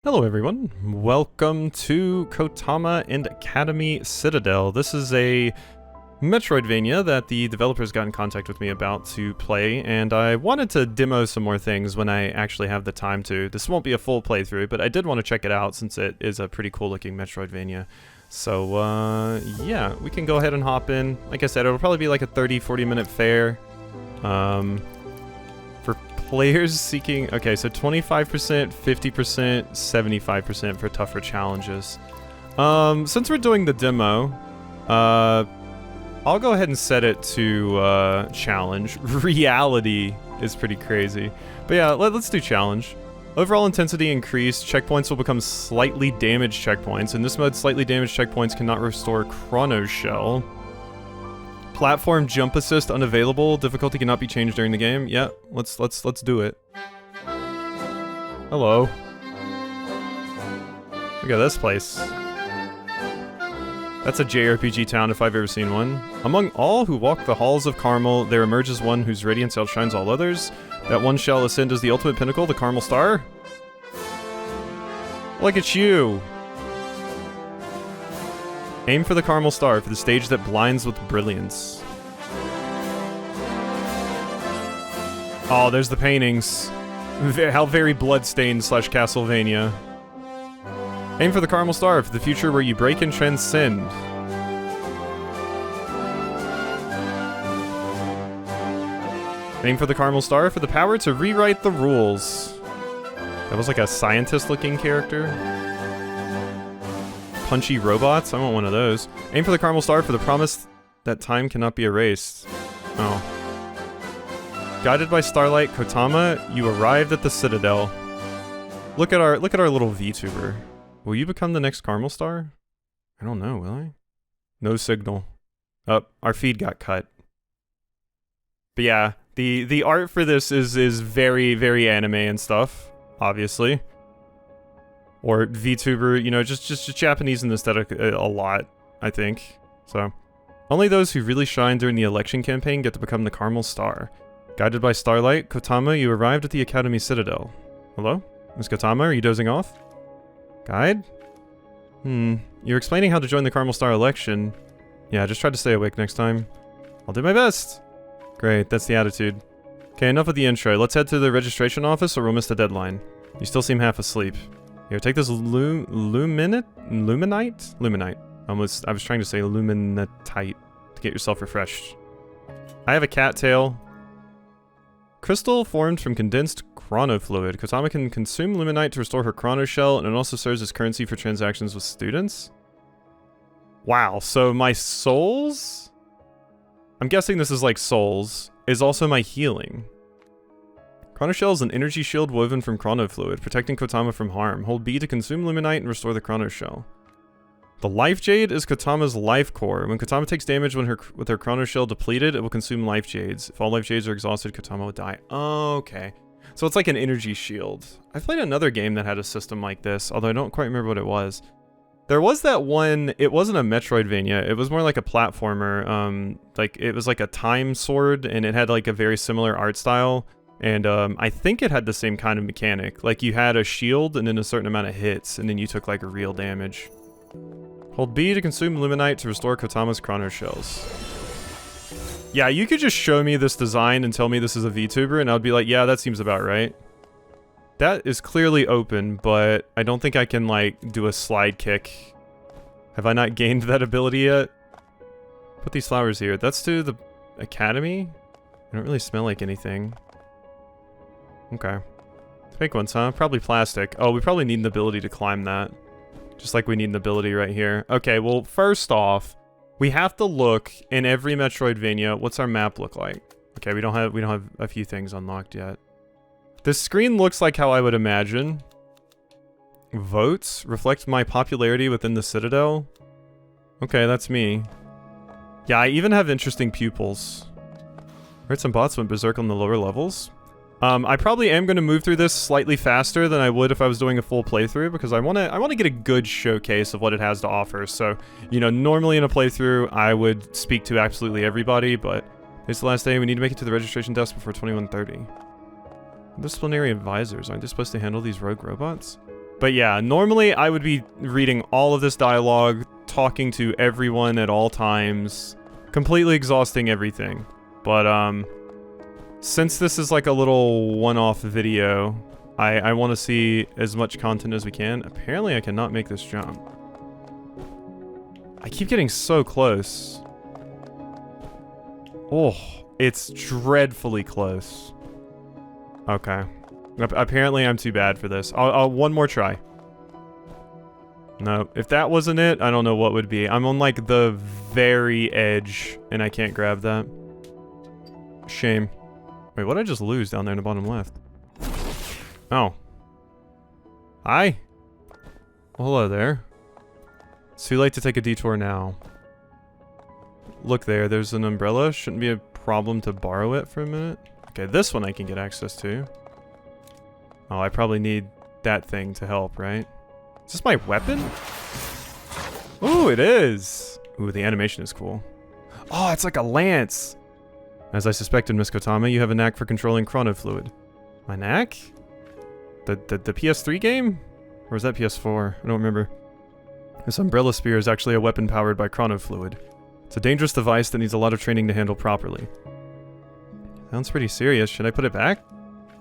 Hello everyone, welcome to Kotama and Academy Citadel. This is a Metroidvania that the developers got in contact with me about to play, and I wanted to demo some more things when I actually have the time to. This won't be a full playthrough, but I did want to check it out since it is a pretty cool looking Metroidvania. So yeah, we can go ahead and hop in. Like I said, it'll probably be like a 30-40 minute fare. For players seeking, okay, so 25%, 50%, 75% for tougher challenges. Since we're doing the demo, I'll go ahead and set it to challenge. Reality is pretty crazy. But yeah, let's do challenge. Overall intensity increased, checkpoints will become slightly damaged checkpoints. In this mode, slightly damaged checkpoints cannot restore Chrono Shell. Platform jump assist unavailable. Difficulty cannot be changed during the game. Yeah, let's do it. Hello. Look at this place. That's a JRPG town if I've ever seen one. Among all who walk the halls of Carmel, there emerges one whose radiance outshines all others. That one shall ascend as the ultimate pinnacle, the Carmel Star. Look at you. Aim for the Carmel Star, for the stage that blinds with brilliance. Oh, there's the paintings. How very bloodstained / Castlevania. Aim for the Carmel Star, for the future where you break and transcend. Aim for the Carmel Star, for the power to rewrite the rules. That was like a scientist-looking character. Punchy robots? I want one of those. Aim for the Carmel Star for the promise that time cannot be erased. Oh. Guided by starlight, Kotama, you arrived at the Citadel. Look at our little VTuber. Will you become the next Carmel Star? I don't know, will I? No signal. Oh, our feed got cut. But yeah, the art for this is very, very anime and stuff, obviously. Or VTuber, you know, just Japanese in the aesthetic a lot, I think. So, only those who really shine during the election campaign get to become the Carmel Star. Guided by starlight, Kotama, you arrived at the Academy Citadel. Hello? Miss Kotama, are you dozing off? Guide? You're explaining how to join the Carmel Star election. Yeah, just try to stay awake next time. I'll do my best. Great, that's the attitude. Okay, enough of the intro. Let's head to the registration office or we'll miss the deadline. You still seem half asleep. Here, take this Luminite? Luminite. I was trying to say Luminatite to get yourself refreshed. I have a cattail. Crystal formed from condensed chrono fluid. Kotama can consume Luminite to restore her chrono shell, and it also serves as currency for transactions with students. Wow, so my souls? I'm guessing this is like souls, is also my healing. Chrono Shell is an energy shield woven from chrono fluid, protecting Kotama from harm. Hold B to consume Luminite and restore the chrono shell. The Life Jade is Kotama's life core. When Kotama takes damage with her chrono shell depleted, it will consume life jades. If all life jades are exhausted, Kotama will die. Oh, okay. So it's like an energy shield. I've played another game that had a system like this, although I don't quite remember what it was. There was that one, it wasn't a Metroidvania, it was more like a platformer. Like it was like a time sword, and it had like a very similar art style. And I think it had the same kind of mechanic. Like you had a shield and then a certain amount of hits, and then you took like a real damage. Hold B to consume Luminite to restore Kotama's chrono shells. Yeah, you could just show me this design and tell me this is a VTuber, and I'd be like, yeah, that seems about right. That is clearly open, but I don't think I can like do a slide kick. Have I not gained that ability yet? Put these flowers here. That's to the academy? They don't really smell like anything. Okay. Fake ones, huh? Probably plastic. Oh, we probably need an ability to climb that. Just like we need an ability right here. Okay, well, first off, we have to look in every Metroidvania. What's our map look like? Okay, we don't have a few things unlocked yet. This screen looks like how I would imagine. Votes reflect my popularity within the Citadel. Okay, that's me. Yeah, I even have interesting pupils. Heard some bots went berserk on the lower levels. I probably am going to move through this slightly faster than I would if I was doing a full playthrough, because I want to get a good showcase of what it has to offer. So, you know, normally in a playthrough, I would speak to absolutely everybody, but it's the last day. We need to make it to the registration desk before 21:30. Disciplinary advisors, aren't they supposed to handle these rogue robots? But yeah, normally I would be reading all of this dialogue, talking to everyone at all times, completely exhausting everything. But since this is like a little one-off video, I want to see as much content as we can. Apparently I cannot make this jump. I keep getting so close. Oh, it's dreadfully close. Okay. Apparently I'm too bad for this. I'll one more try. No, if that wasn't it, I don't know what would be. I'm on like the very edge and I can't grab that. Shame. Wait, what did I just lose down there in the bottom left? Oh. Hi. Well, hello there. It's too late to take a detour now. Look there, there's an umbrella. Shouldn't be a problem to borrow it for a minute. Okay, this one I can get access to. Oh, I probably need that thing to help, right? Is this my weapon? Ooh, it is! Ooh, the animation is cool. Oh, it's like a lance! As I suspected, Miss Kotama, you have a knack for controlling chrono fluid. My knack? The PS3 game? Or was that PS4? I don't remember. This umbrella spear is actually a weapon powered by chrono fluid. It's a dangerous device that needs a lot of training to handle properly. Sounds pretty serious. Should I put it back?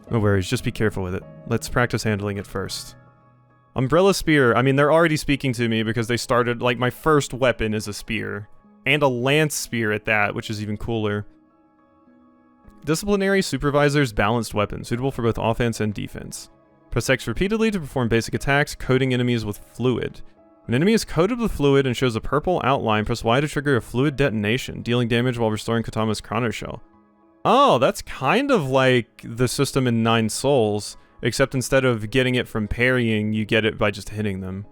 No worries, just be careful with it. Let's practice handling it first. Umbrella spear, I mean, they're already speaking to me because they started, like, my first weapon is a spear. And a lance spear at that, which is even cooler. Disciplinary Supervisor's Balanced Weapon, suitable for both offense and defense. Press X repeatedly to perform basic attacks, coating enemies with fluid. An enemy is coated with fluid and shows a purple outline, press Y to trigger a fluid detonation, dealing damage while restoring Kotama's chrono shell. Oh, that's kind of like the system in 9 Souls, except instead of getting it from parrying, you get it by just hitting them.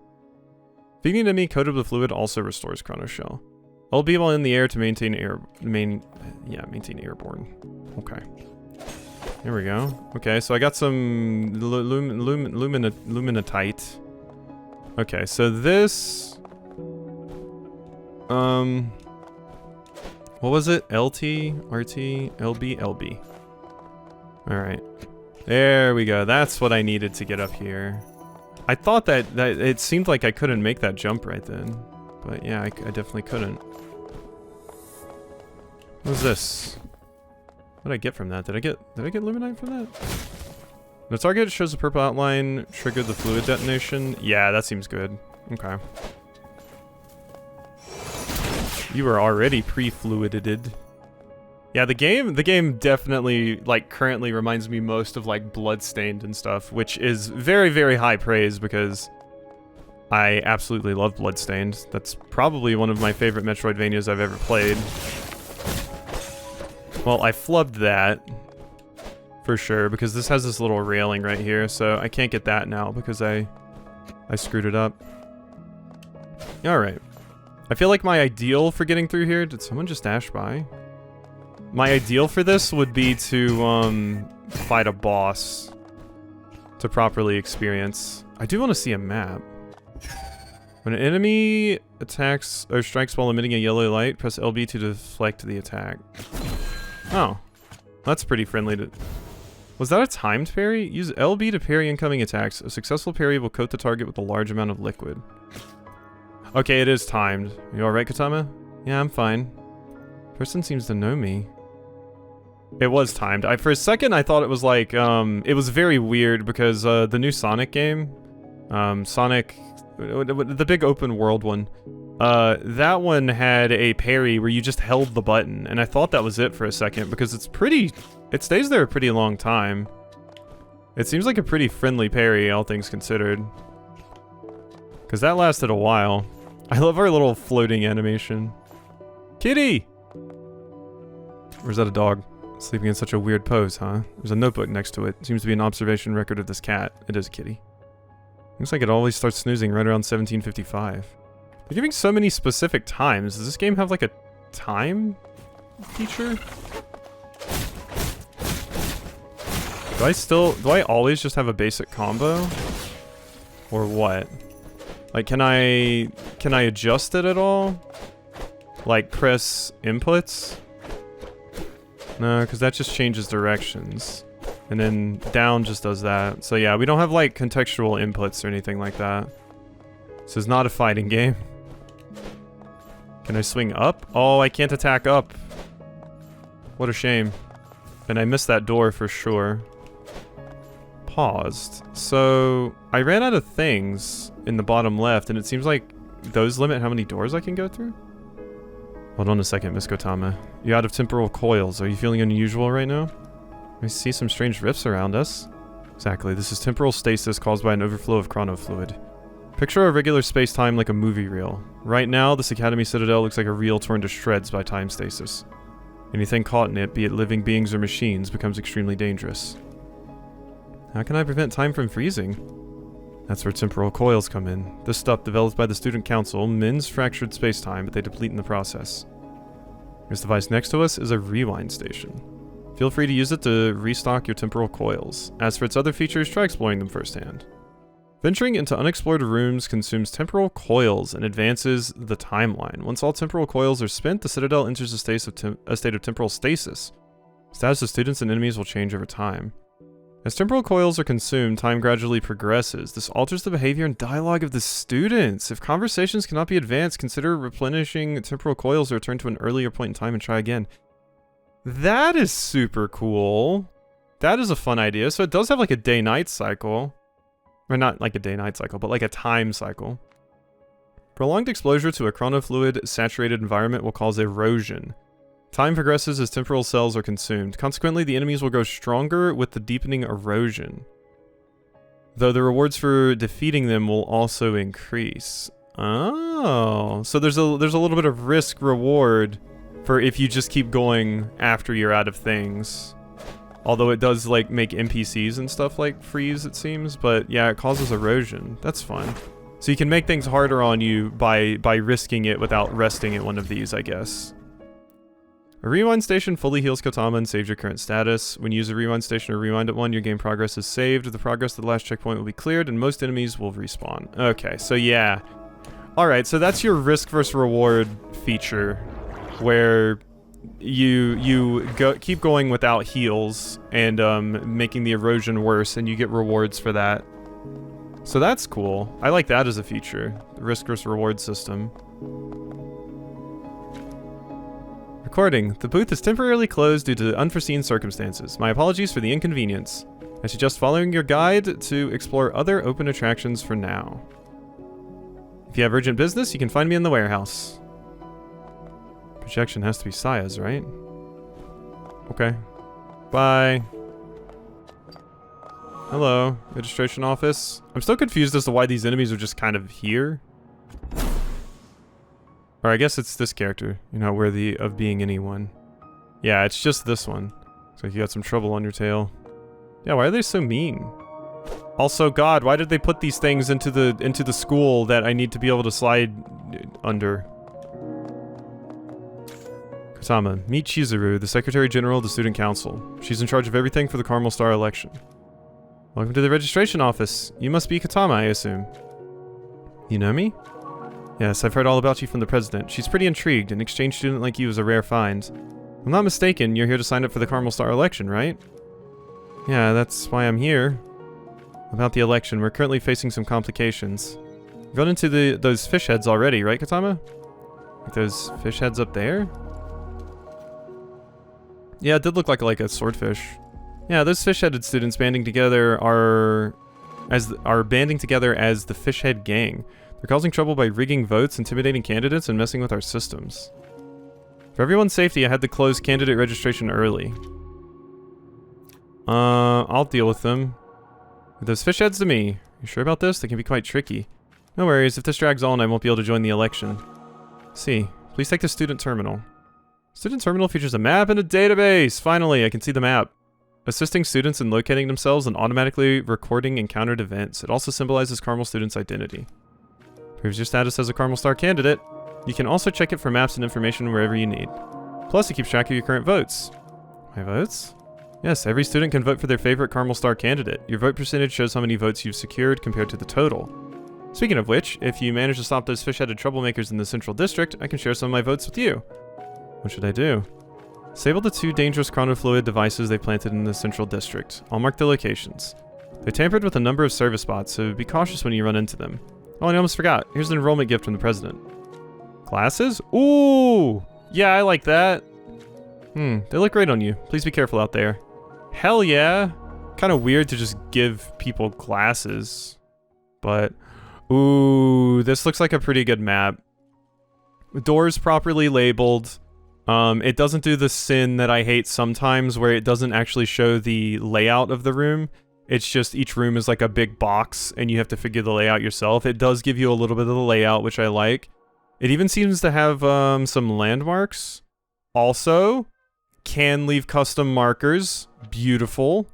Feeding an enemy coated with fluid also restores chrono shell. LB while in the air to maintain maintain airborne. Okay. Here we go. Okay, so I got some luminatite. Okay, so this... what was it? LT, RT, LB, LB. Alright. There we go. That's what I needed to get up here. I thought that it seemed like I couldn't make that jump right then. But yeah, I definitely couldn't. What was this? What did I get from that? Did I get luminite from that? The target shows a purple outline, triggered the fluid detonation. Yeah, that seems good. Okay. You were already pre-fluided. Yeah, the game definitely, like, currently reminds me most of, like, Bloodstained and stuff, which is very, very high praise because I absolutely love Bloodstained. That's probably one of my favorite Metroidvanias I've ever played. Well, I flubbed that for sure because this has this little railing right here, so I can't get that now because I screwed it up. Alright. I feel like my ideal for getting through here... Did someone just dash by? My ideal for this would be to, fight a boss to properly experience. I do want to see a map. When an enemy attacks or strikes while emitting a yellow light, press LB to deflect the attack. Oh. That's pretty friendly to... Was that a timed parry? Use LB to parry incoming attacks. A successful parry will coat the target with a large amount of liquid. Okay, it is timed. You alright, Kotama? Yeah, I'm fine. Person seems to know me. It was timed. For a second, I thought it was like, it was very weird because, the new Sonic game, Sonic, the big open world one, that one had a parry where you just held the button, and I thought that was it for a second because it stays there a pretty long time. It seems like a pretty friendly parry, all things considered. Because that lasted a while. I love our little floating animation. Kitty! Or is that a dog? Sleeping in such a weird pose, huh? There's a notebook next to it. Seems to be an observation record of this cat. It is a kitty. Looks like it always starts snoozing right around 17:55. They're giving so many specific times. Does this game have like a time feature? Do I always just have a basic combo? Or what? Like, can I adjust it at all? Like, press inputs? No, because that just changes directions. And then down just does that. So yeah, we don't have like contextual inputs or anything like that. This is not a fighting game. Can I swing up? Oh, I can't attack up. What a shame. And I missed that door for sure. Paused. So I ran out of things in the bottom left, and it seems like those limit how many doors I can go through? Hold on a second, Miss Kotama. You're out of temporal coils. Are you feeling unusual right now? I see some strange rifts around us. Exactly. This is temporal stasis caused by an overflow of chronofluid. Picture a regular space-time like a movie reel. Right now, this Academy Citadel looks like a reel torn to shreds by time stasis. Anything caught in it, be it living beings or machines, becomes extremely dangerous. How can I prevent time from freezing? That's where temporal coils come in. This stuff, developed by the Student Council, mends fractured space-time, but they deplete in the process. This device next to us is a rewind station. Feel free to use it to restock your temporal coils. As for its other features, try exploring them firsthand. Venturing into unexplored rooms consumes temporal coils and advances the timeline. Once all temporal coils are spent, the Citadel enters a state of temporal stasis. Status of students and enemies will change over time. As temporal coils are consumed, time gradually progresses. This alters the behavior and dialogue of the students. If conversations cannot be advanced, consider replenishing temporal coils or return to an earlier point in time and try again. That is super cool. That is a fun idea. So it does have like a day-night cycle. Or not like a day-night cycle, but like a time cycle. Prolonged exposure to a chronofluid-saturated environment will cause erosion. Time progresses as temporal cells are consumed. Consequently, the enemies will grow stronger with the deepening erosion. Though the rewards for defeating them will also increase. Oh, so there's a little bit of risk reward for if you just keep going after you're out of things. Although it does like make NPCs and stuff like freeze, it seems, but yeah, it causes erosion. That's fun. So you can make things harder on you by risking it without resting at one of these, I guess. A rewind station fully heals Kotama and saves your current status. When you use a rewind station or rewind at one, your game progress is saved. The progress to the last checkpoint will be cleared, and most enemies will respawn. Okay, so yeah. Alright, so that's your risk versus reward feature, where you keep going without heals and making the erosion worse, and you get rewards for that. So that's cool. I like that as a feature, the risk versus reward system. Recording. The booth is temporarily closed due to unforeseen circumstances. My apologies for the inconvenience. I suggest following your guide to explore other open attractions for now. If you have urgent business, you can find me in the warehouse. Projection has to be Saya's, right? Okay. Bye. Hello, registration office. I'm still confused as to why these enemies are just kind of here. Or I guess it's this character. You're not worthy of being anyone. Yeah, it's just this one. Looks like you got some trouble on your tail. Yeah, why are they so mean? Also, God, why did they put these things into the school that I need to be able to slide under? Kotama, meet Chizuru, the Secretary General of the Student Council. She's in charge of everything for the Caramel Star election. Welcome to the registration office. You must be Kotama, I assume. You know me? Yes, I've heard all about you from the president. She's pretty intrigued. An exchange student like you is a rare find. If I'm not mistaken, you're here to sign up for the Caramel Star election, right? Yeah, that's why I'm here. About the election, we're currently facing some complications. You've run into those fish heads already, right, Kotama? Like those fish heads up there? Yeah, it did look like a swordfish. Yeah, those fish-headed students banding together are banding together as the Fishhead Gang. They're causing trouble by rigging votes, intimidating candidates, and messing with our systems. For everyone's safety, I had to close candidate registration early. I'll deal with them. Those fish heads to me. You sure about this? They can be quite tricky. No worries, if this drags on, I won't be able to join the election. See, please take the student terminal. Student terminal features a map and a database! Finally, I can see the map. Assisting students in locating themselves and automatically recording encountered events. It also symbolizes Caramel students' identity. Proves your status as a Caramel Star candidate. You can also check it for maps and information wherever you need. Plus, it keeps track of your current votes. My votes? Yes, every student can vote for their favorite Caramel Star candidate. Your vote percentage shows how many votes you've secured compared to the total. Speaking of which, if you manage to stop those fish-headed troublemakers in the Central District, I can share some of my votes with you. What should I do? Disable the 2 dangerous chronofluid devices they planted in the central district. I'll mark the locations. They tampered with a number of service bots, so be cautious when you run into them. Oh, and I almost forgot. Here's an enrollment gift from the president. Glasses? Ooh! Yeah, I like that. They look great on you. Please be careful out there. Hell yeah! Kind of weird to just give people glasses. But, ooh, this looks like a pretty good map. Doors properly labeled. It doesn't do the sin that I hate sometimes where it doesn't actually show the layout of the room. It's just each room is like a big box and you have to figure the layout yourself. It does give you a little bit of the layout, which I like. It even seems to have some landmarks. Also, can leave custom markers. Beautiful.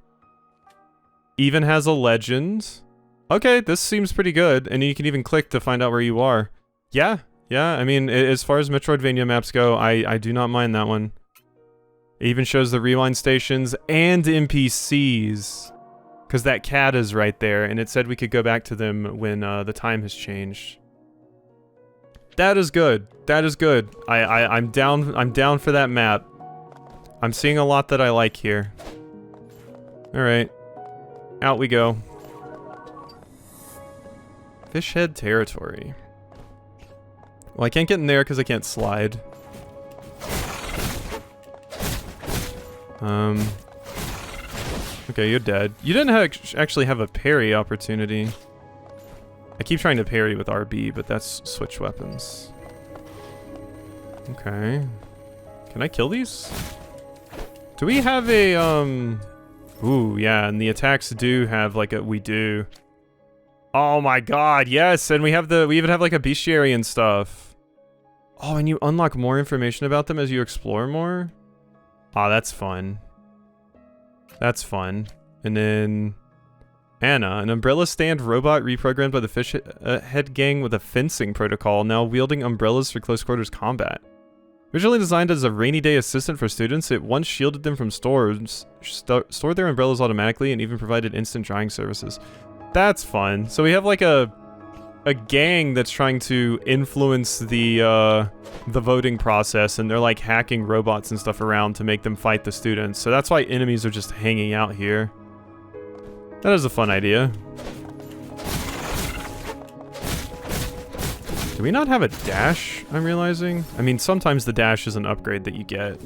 Even has a legend. Okay, this seems pretty good. And you can even click to find out where you are. Yeah. Yeah, I mean, as far as Metroidvania maps go, I do not mind that one. It even shows the rewind stations and NPCs. Because that cat is right there, and it said we could go back to them when the time has changed. That is good. That is good. I'm down for that map. I'm seeing a lot that I like here. Alright. Out we go. Fishhead territory. Well, I can't get in there because I can't slide. Okay, you're dead. You didn't actually have a parry opportunity. I keep trying to parry with RB, but that's switch weapons. Okay. Can I kill these? Do we have a, Ooh, yeah, and the attacks do have, like, we do. Oh my god, yes, and we even have, like, a bestiary and stuff. Oh, and you unlock more information about them as you explore more? Ah, that's fun. That's fun. And then... Anna, an umbrella stand robot reprogrammed by the fish head gang with a fencing protocol, now wielding umbrellas for close quarters combat. Originally designed as a rainy day assistant for students, it once shielded them from storms, stored their umbrellas automatically, and even provided instant drying services. That's fun. So we have like a gang that's trying to influence the voting process, and they're like hacking robots and stuff around to make them fight the students. So that's why enemies are just hanging out here. That is a fun idea. Do we not have a dash, I'm realizing? I mean, sometimes the dash is an upgrade that you get.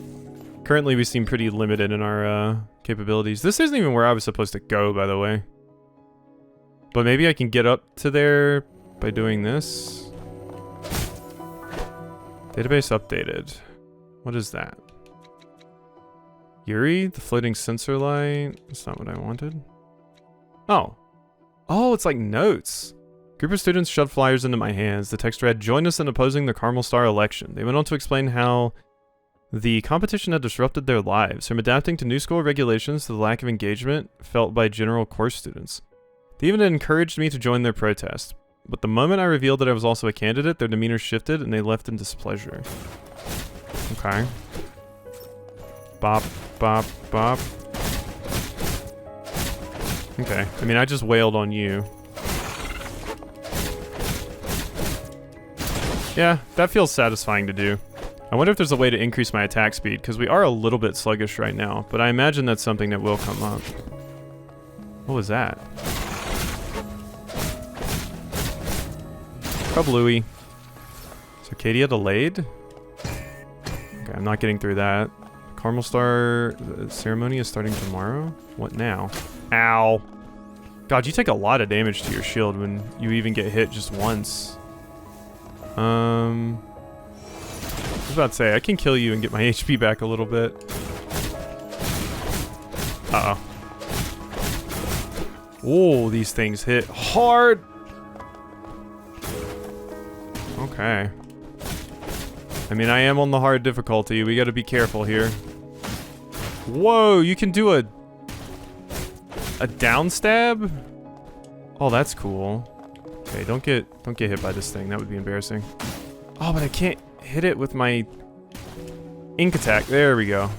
Currently, we seem pretty limited in our capabilities. This isn't even where I was supposed to go, by the way. But maybe I can get up to there by doing this. Database updated. What is that? Yuri, the floating sensor light. That's not what I wanted. Oh. Oh, it's like notes. Group of students shoved flyers into my hands. The text read, "Join us in opposing the Carmel Star election." They went on to explain how the competition had disrupted their lives, from adapting to new school regulations to the lack of engagement felt by general course students. They even encouraged me to join their protest. But the moment I revealed that I was also a candidate, their demeanor shifted and they left in displeasure. Okay. Bop, bop, bop. Okay. I mean, I just wailed on you. Yeah, that feels satisfying to do. I wonder if there's a way to increase my attack speed, because we are a little bit sluggish right now, but I imagine that's something that will come up. What was that? Kablooey. Is Arcadia delayed? Okay, I'm not getting through that. Carmel Star ceremony is starting tomorrow? What now? Ow. God, you take a lot of damage to your shield when you even get hit just once. I was about to say, I can kill you and get my HP back a little bit. Uh-oh. Oh, these things hit hard! Okay. I mean, I am on the hard difficulty. We gotta be careful here. Whoa, you can do a down stab? Oh, that's cool. Okay, don't get hit by this thing. That would be embarrassing. Oh, but I can't hit it with my ink attack. There we go.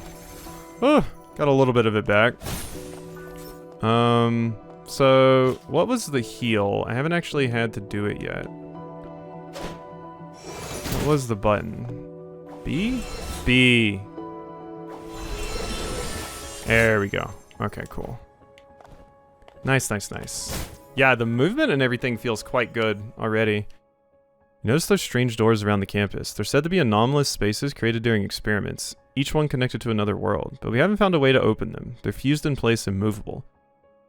Oh, got a little bit of it back. So what was the heal? I haven't actually had to do it yet. What was the button? B? B. There we go. Okay, cool. Nice, nice, nice. Yeah, the movement and everything feels quite good already. Notice those strange doors around the campus. They're said to be anomalous spaces created during experiments, each one connected to another world, but we haven't found a way to open them. They're fused in place and movable.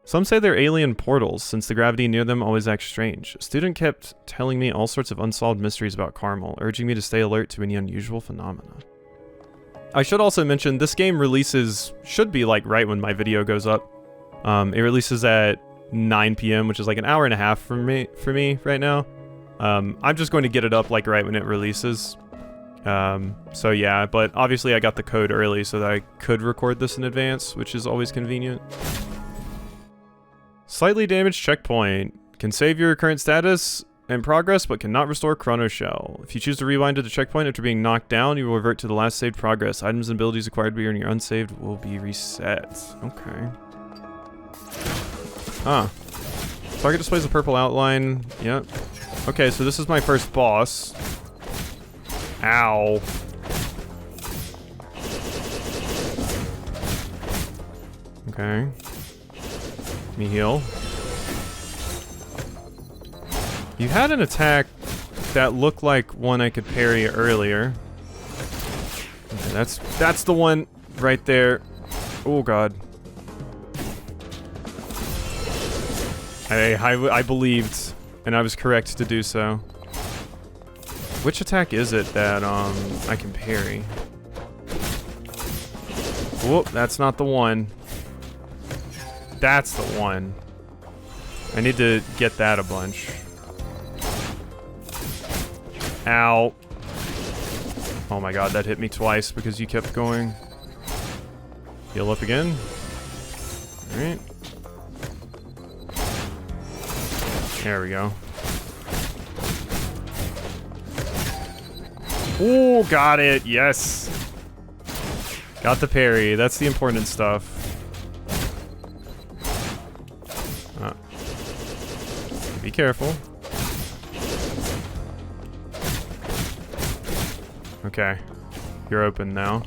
Some say they're alien portals, since the gravity near them always acts strange. A student kept telling me all sorts of unsolved mysteries about Carmel, urging me to stay alert to any unusual phenomena. I should also mention, this game releases, should be like right when my video goes up. It releases at 9 p.m., which is like an hour and a half for me right now. I'm just going to get it up like right when it releases. So yeah, but obviously I got the code early so that I could record this in advance, which is always convenient. Slightly damaged checkpoint. Can save your current status and progress, but cannot restore Chrono Shell. If you choose to rewind to the checkpoint after being knocked down, you will revert to the last saved progress. Items and abilities acquired by your unsaved will be reset. Okay. Ah. Target displays a purple outline. Yep. Okay, so this is my first boss. Ow. Okay. Let me heal. You had an attack that looked like one I could parry earlier. Okay, that's the one right there. Oh god. I believed, and I was correct to do so. Which attack is it that I can parry? Whoop, that's not the one. That's the one. I need to get that a bunch. Ow. Oh my god, that hit me twice because you kept going. Heal up again. Alright. There we go. Oh, got it. Yes. Got the parry. That's the important stuff. Be careful. Okay. You're open now.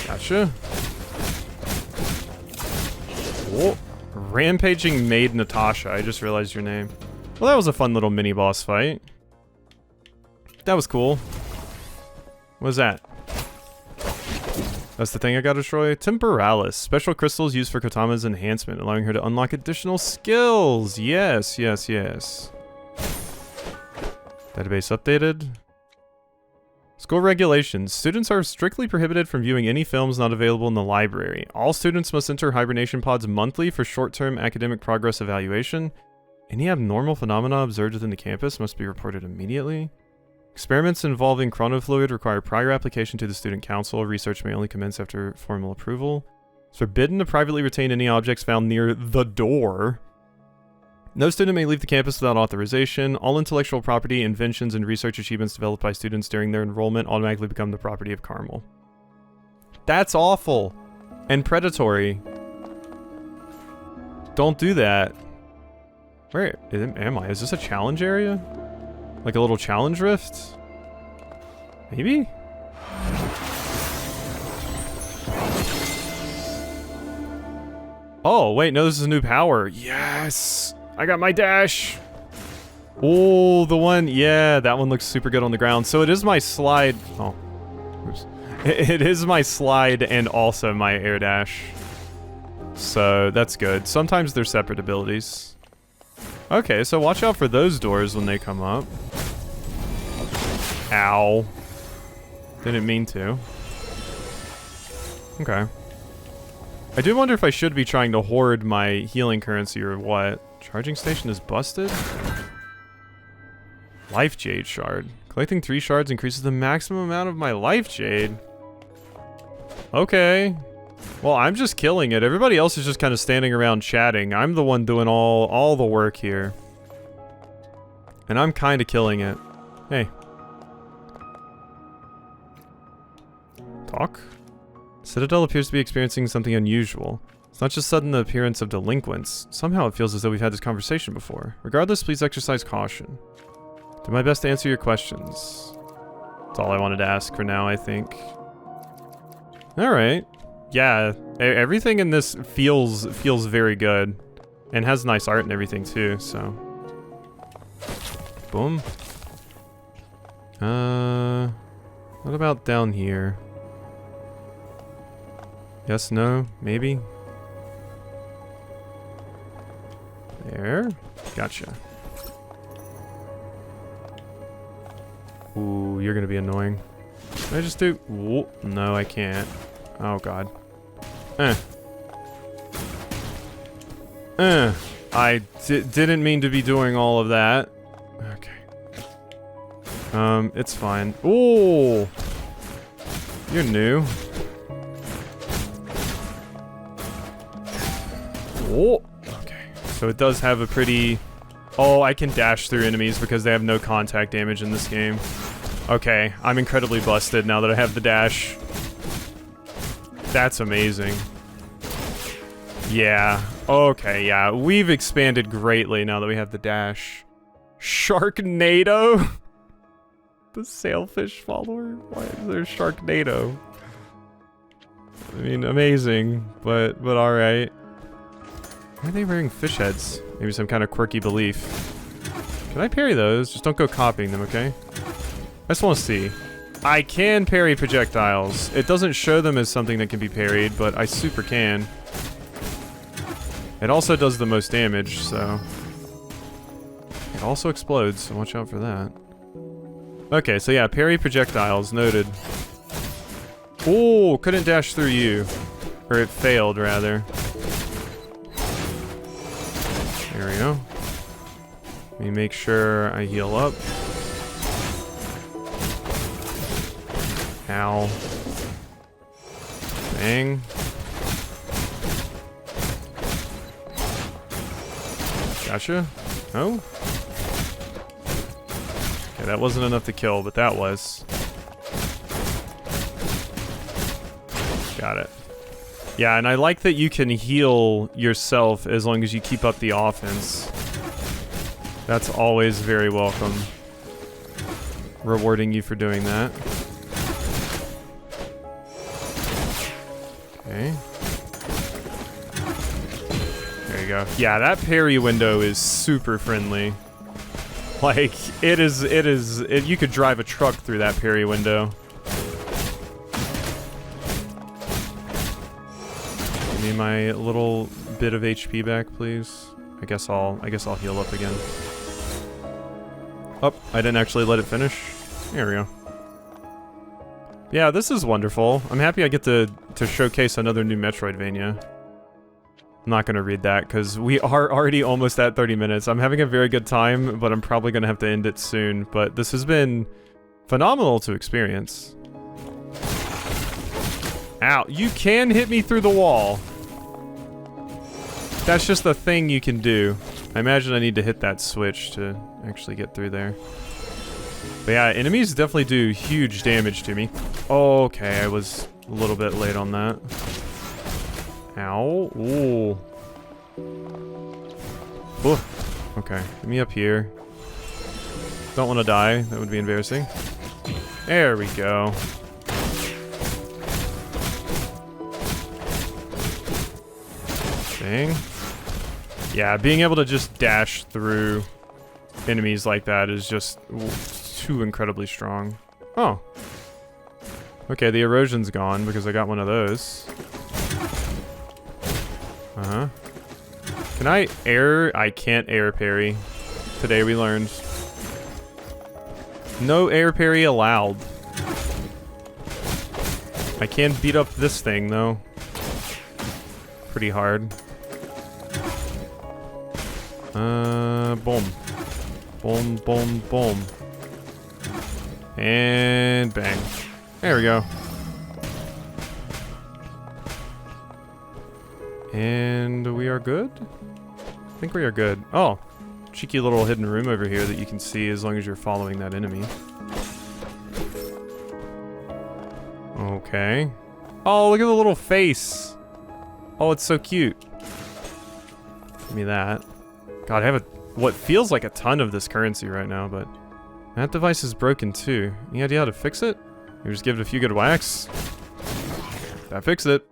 Gotcha. Whoa. Rampaging Maid Natasha. I just realized your name. Well, that was a fun little mini-boss fight. That was cool. What was that? That's the thing I gotta destroy? Temporalis. Special crystals used for Kotama's enhancement, allowing her to unlock additional skills. Yes, yes, yes. Database updated. School regulations. Students are strictly prohibited from viewing any films not available in the library. All students must enter hibernation pods monthly for short-term academic progress evaluation. Any abnormal phenomena observed within the campus must be reported immediately. Experiments involving chronofluid require prior application to the student council. Research may only commence after formal approval. It's forbidden to privately retain any objects found near the door. No student may leave the campus without authorization. All intellectual property, inventions, and research achievements developed by students during their enrollment automatically become the property of Carmel. That's awful. And predatory. Don't do that. Where am I? Is this a challenge area? Like a little challenge rift? Maybe? Oh, wait, no, this is a new power. Yes! I got my dash! Oh, the one, yeah, that one looks super good on the ground. So it is my slide. Oh, oops. It is my slide and also my air dash. So that's good. Sometimes they're separate abilities. Okay, so watch out for those doors when they come up. Ow. Didn't mean to. Okay. I do wonder if I should be trying to hoard my healing currency or what. Charging station is busted? Life Jade shard. Collecting 3 shards increases the maximum amount of my life jade. Okay. Well, I'm just killing it. Everybody else is just kind of standing around chatting. I'm the one doing all the work here. And I'm kind of killing it. Hey. Talk? Citadel appears to be experiencing something unusual. It's not just sudden the appearance of delinquents. Somehow it feels as though we've had this conversation before. Regardless, please exercise caution. Do my best to answer your questions. That's all I wanted to ask for now, I think. Alright. Yeah, everything in this feels very good. And has nice art and everything too, so. Boom. What about down here? Yes, no, maybe? There. Gotcha. Ooh, you're gonna be annoying. Can I just do... Whoa. No, I can't. Oh, God. I didn't mean to be doing all of that. Okay. It's fine. Ooh! You're new. Oh! Okay. So it does have a pretty... Oh, I can dash through enemies because they have no contact damage in this game. Okay, I'm incredibly busted now that I have the dash. That's amazing. Yeah. Okay, yeah. We've expanded greatly now that we have the dash. Sharknado? The sailfish follower? Why is there Sharknado? I mean, amazing, but alright. Why are they wearing fish heads? Maybe some kind of quirky belief. Can I parry those? Just don't go copying them, okay? I just want to see. I can parry projectiles. It doesn't show them as something that can be parried, but I super can. It also does the most damage, so... It also explodes, so watch out for that. Okay, so yeah, parry projectiles, noted. Ooh, couldn't dash through you. Or it failed, rather. There we go. Let me make sure I heal up. Ow. Bang. Gotcha. Oh. Okay, that wasn't enough to kill, but that was. Got it. Yeah, and I like that you can heal yourself as long as you keep up the offense. That's always very welcome. Rewarding you for doing that. Okay. There you go. Yeah, that parry window is super friendly. Like, you could drive a truck through that parry window. Give me my little bit of HP back, please. I guess I'll heal up again. Oh, I didn't actually let it finish. There we go. Yeah, this is wonderful. I'm happy I get to showcase another new Metroidvania. I'm not gonna read that, because we are already almost at 30 minutes. I'm having a very good time, but I'm probably gonna have to end it soon. But this has been phenomenal to experience. Ow, you can hit me through the wall. That's just a thing you can do. I imagine I need to hit that switch to actually get through there. But yeah, enemies definitely do huge damage to me. Oh, okay, I was a little bit late on that. Ow. Ooh. Ooh. Okay, get me up here. Don't want to die. That would be embarrassing. There we go. Dang. Yeah, being able to just dash through enemies like that is just too incredibly strong. Oh. Okay, the erosion's gone because I got one of those. Uh-huh. Can I air? I can't air parry. Today we learned. No air parry allowed. I can beat up this thing, though. Pretty hard. Boom. Boom, boom, boom. And bang. There we go. And we are good? I think we are good. Oh, cheeky little hidden room over here that you can see as long as you're following that enemy. Okay. Oh, look at the little face. Oh, it's so cute. Give me that. God, I have what feels like a ton of this currency right now, but that device is broken too. Any idea how to fix it? Maybe just give it a few good whacks? That fixed it.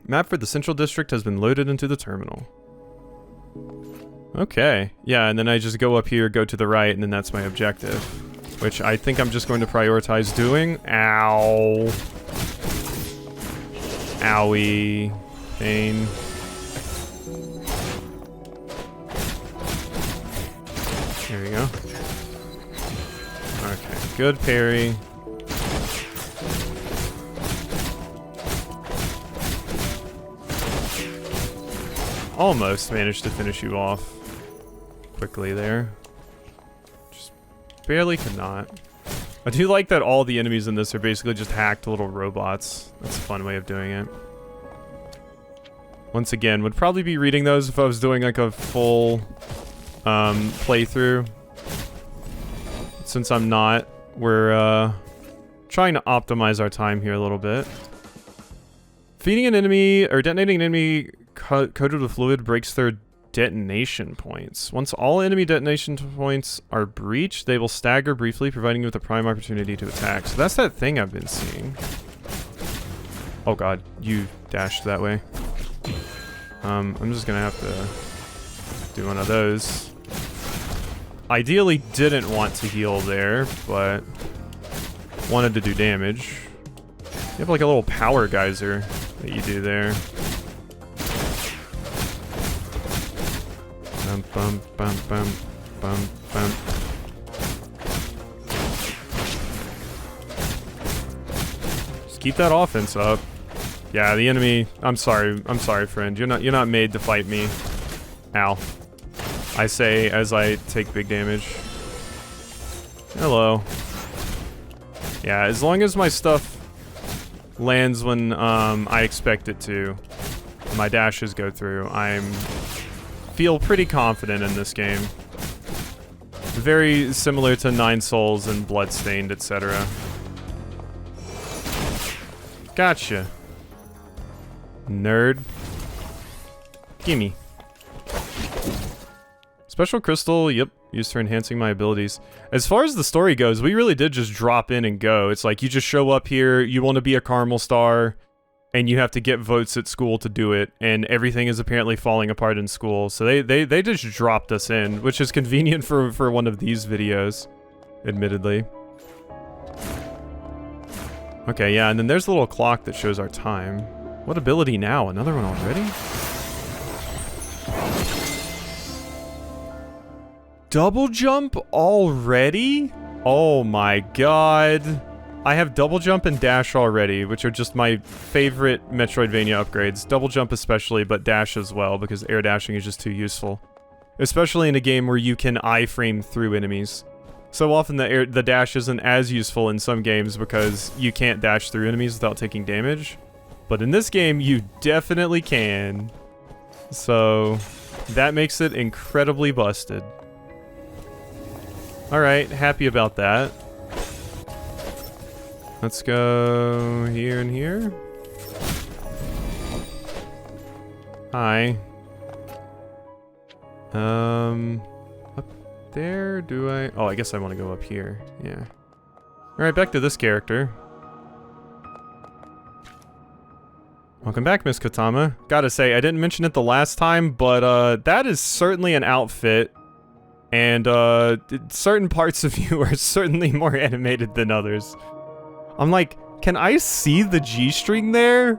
Map for the Central District has been loaded into the terminal. Okay. Yeah, and then I just go up here, go to the right, and then that's my objective. Which I think I'm just going to prioritize doing. Ow. Owie. Pain. There we go. Okay, good parry. Almost managed to finish you off quickly there. Just barely could not. I do like that all the enemies in this are basically just hacked little robots. That's a fun way of doing it. Once again, would probably be reading those if I was doing like a full playthrough. Since I'm not, we're trying to optimize our time here a little bit. Feeding an enemy or detonating an enemy coated with fluid breaks their detonation points. Once all enemy detonation points are breached, they will stagger briefly, providing you with a prime opportunity to attack. So that's that thing I've been seeing. Oh god, you dashed that way. I'm just gonna have to do one of those. Ideally didn't want to heal there, but wanted to do damage. You have like a little power geyser that you do there. Bum, bum, bum, bum, bum, bum. Just keep that offense up. Yeah, the enemy. I'm sorry, friend. You're not made to fight me. Ow. I say as I take big damage. Hello. Yeah, as long as my stuff lands when I expect it to, my dashes go through, feel pretty confident in this game. Very similar to Nine Souls and Bloodstained, etc. Gotcha. Nerd. Gimme. Special crystal, yep, used for enhancing my abilities. As far as the story goes, we really did just drop in and go. It's like you just show up here, you want to be a Carmel Star, and you have to get votes at school to do it, and everything is apparently falling apart in school. So they just dropped us in, which is convenient for one of these videos, admittedly. Okay, yeah, and then there's a little clock that shows our time. What ability now? Another one already? Double jump already? Oh my god. I have double jump and dash already, which are just my favorite Metroidvania upgrades. Double jump especially, but dash as well, because air dashing is just too useful. Especially in a game where you can iframe through enemies. So often the dash isn't as useful in some games because you can't dash through enemies without taking damage. But in this game, you definitely can. So that makes it incredibly busted. Alright, happy about that. Let's go here and here. Hi. Up there? Do I? Oh, I guess I want to go up here. Yeah. Alright, back to this character. Welcome back, Miss Kotama. Gotta say, I didn't mention it the last time, but that is certainly an outfit. And certain parts of you are certainly more animated than others. I'm like, can I see the G-string there?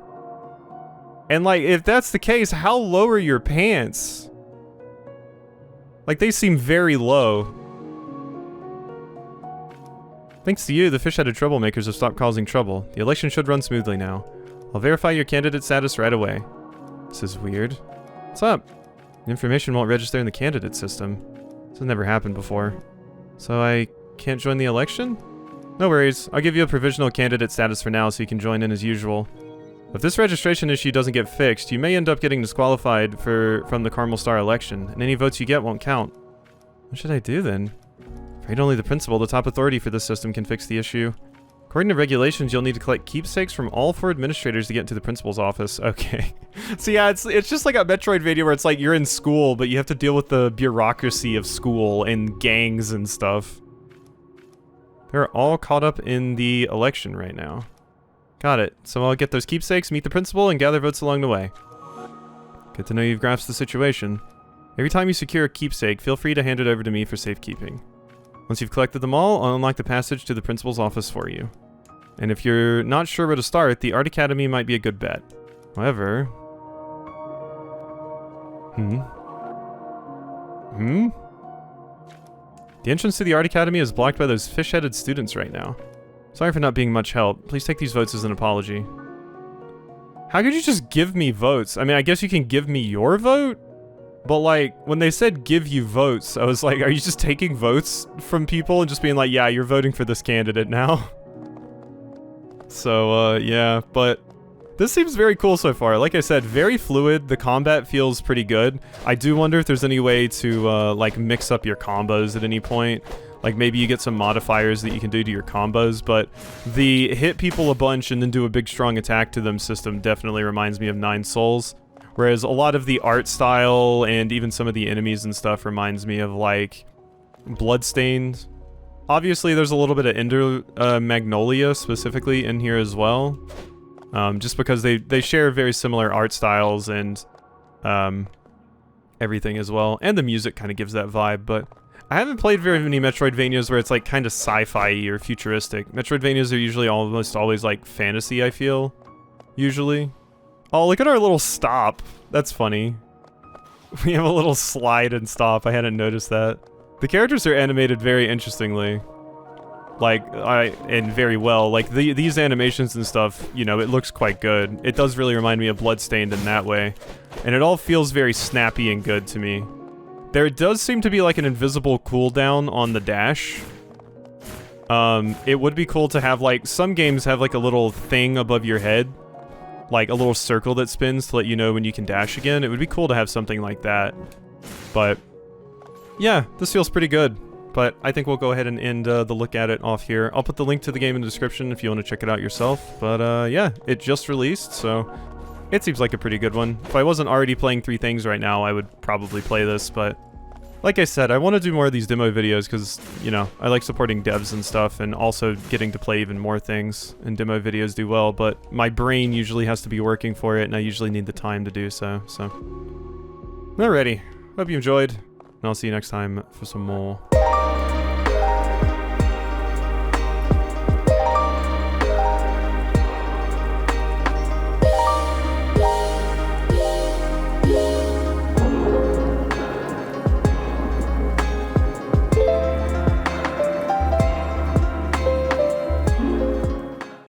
And like, if that's the case, how low are your pants? Like, they seem very low. Thanks to you, the fish-headed troublemakers have stopped causing trouble. The election should run smoothly now. I'll verify your candidate status right away. This is weird. What's up? The information won't register in the candidate system. This has never happened before. So I can't join the election? No worries. I'll give you a provisional candidate status for now so you can join in as usual. If this registration issue doesn't get fixed, you may end up getting disqualified from the Carmel Star election, and any votes you get won't count. What should I do then? Afraid only the principal, the top authority for this system, can fix the issue. According to regulations, you'll need to collect keepsakes from all 4 administrators to get into the principal's office. Okay. So yeah, it's just like a Metroidvania where it's like you're in school, but you have to deal with the bureaucracy of school and gangs and stuff. They're all caught up in the election right now. Got it. So I'll get those keepsakes, meet the principal, and gather votes along the way. Good to know you've grasped the situation. Every time you secure a keepsake, feel free to hand it over to me for safekeeping. Once you've collected them all, I'll unlock the passage to the principal's office for you. And if you're not sure where to start, the Art Academy might be a good bet. However... The entrance to the Art Academy is blocked by those fish-headed students right now. Sorry for not being much help. Please take these votes as an apology. How could you just give me votes? I mean, I guess you can give me your vote? But like, when they said give you votes, I was like, are you just taking votes from people and just being like, yeah, you're voting for this candidate now? So, yeah, but this seems very cool so far. Like I said, very fluid. The combat feels pretty good. I do wonder if there's any way to, like, mix up your combos at any point. Like, maybe you get some modifiers that you can do to your combos, but the hit people a bunch and then do a big strong attack to them system definitely reminds me of Nine Souls. Whereas a lot of the art style and even some of the enemies and stuff reminds me of, like, Bloodstained. Obviously, there's a little bit of Ender Magnolia specifically in here as well. Just because they share very similar art styles and everything as well. And the music kind of gives that vibe, but I haven't played very many Metroidvanias where it's like kind of sci-fi or futuristic. Metroidvanias are usually almost always like fantasy, I feel. Usually. Oh, look at our little stop. That's funny. We have a little slide and stop. I hadn't noticed that. The characters are animated very interestingly. Like, and very well. Like, these animations and stuff, you know, it looks quite good. It does really remind me of Bloodstained in that way. And it all feels very snappy and good to me. There does seem to be like an invisible cooldown on the dash. It would be cool to have like, some games have like a little thing above your head. Like a little circle that spins to let you know when you can dash again. It would be cool to have something like that. But, yeah, this feels pretty good. But I think we'll go ahead and end the look at it off here. I'll put the link to the game in the description if you want to check it out yourself. But yeah, it just released, so it seems like a pretty good one. If I wasn't already playing 3 things right now, I would probably play this, but like I said, I want to do more of these demo videos because, you know, I like supporting devs and stuff and also getting to play even more things, and demo videos do well, but my brain usually has to be working for it and I usually need the time to do so. Alrighty, hope you enjoyed, and I'll see you next time for some more.